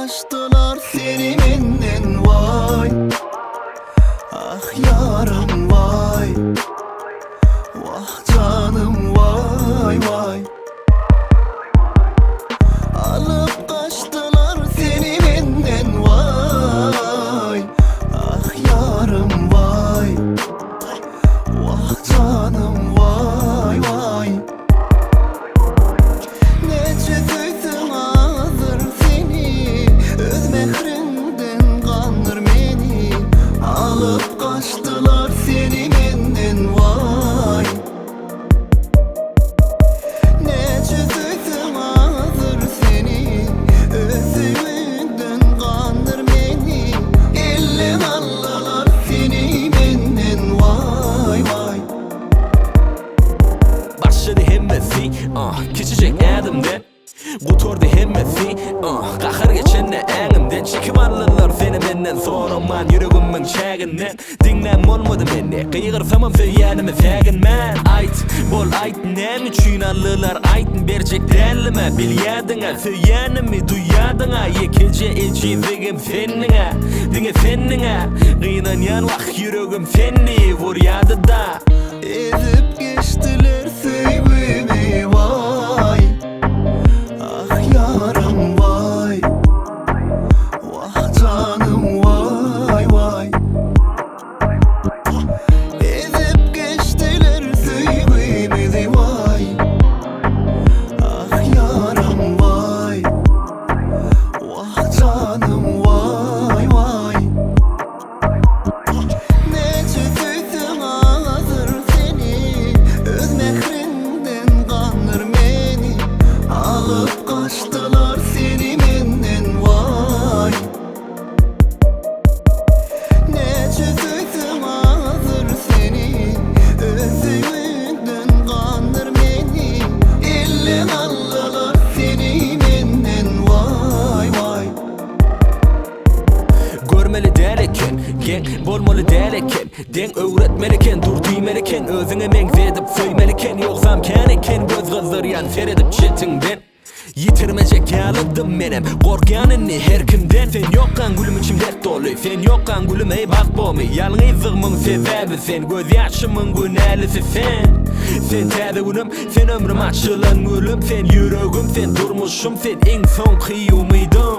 kaçtılar seni menden vay. Ah yarım vay. Vah canım vay vay. Alıp kaçtılar seni benden vay. Ah yarım vay. Vah canım vay vay. Nece duydum ağır seni, öz mehrinden kanır beni. Alıp kaçtılar seni benden vay. Nece duydum ağır seni, özünden kanır beni. Elin aldılar seni benden vay vay. Başladı hemmesi, küçücük adımdan Kuturdu hemmesi, kahır geçenle ağımdan Çekip alırlar seni benden sorulman yüreğimin çağından. Dinlem olmadı beni, kıyırsam söyyanımı fagınman. Ait, bol ait, nem üçün alırlar aitin bercek dellime. Bilyadına, söyyanımı duyadına, yekilce elçizigim seninle. Dine seninle, kıyınan yan vak yüreğim seni vuryadı da. Ezip geçtiler sevimi vay. Ah yarım vay. Vah canım vay vay. Ezip geçtiler sevimi vay. Ah yarım vay. Vah canım vay vay. Nece duydum ağır seni, öz mehrinden kanır beni. Alıp kaçtılar seni benden vay. Nece duydum ağır seni, özünden kanır beni. Elin aldılar seni benden vay vay. Görmeli derken, gen bolmalı derken. Den öğretmeliken, dur diymeliken. Özüne mengzedip söymeliken. Yoksam keneken göz kızdıryan seredip çetinden. Yitirmeyecek yalıdım menem korkanını her kimden. Sen yokkan gülüm içim dert dolu, sen yokkan gülüm ey bak bomi. Yalnızlığımın sebebi sen, göz yaşımın günelisi sen. Sen tabi günüm, sen ömrüm açılan gülüm. Sen yüreğim, sen durmuşum, sen en son kıyımıydım.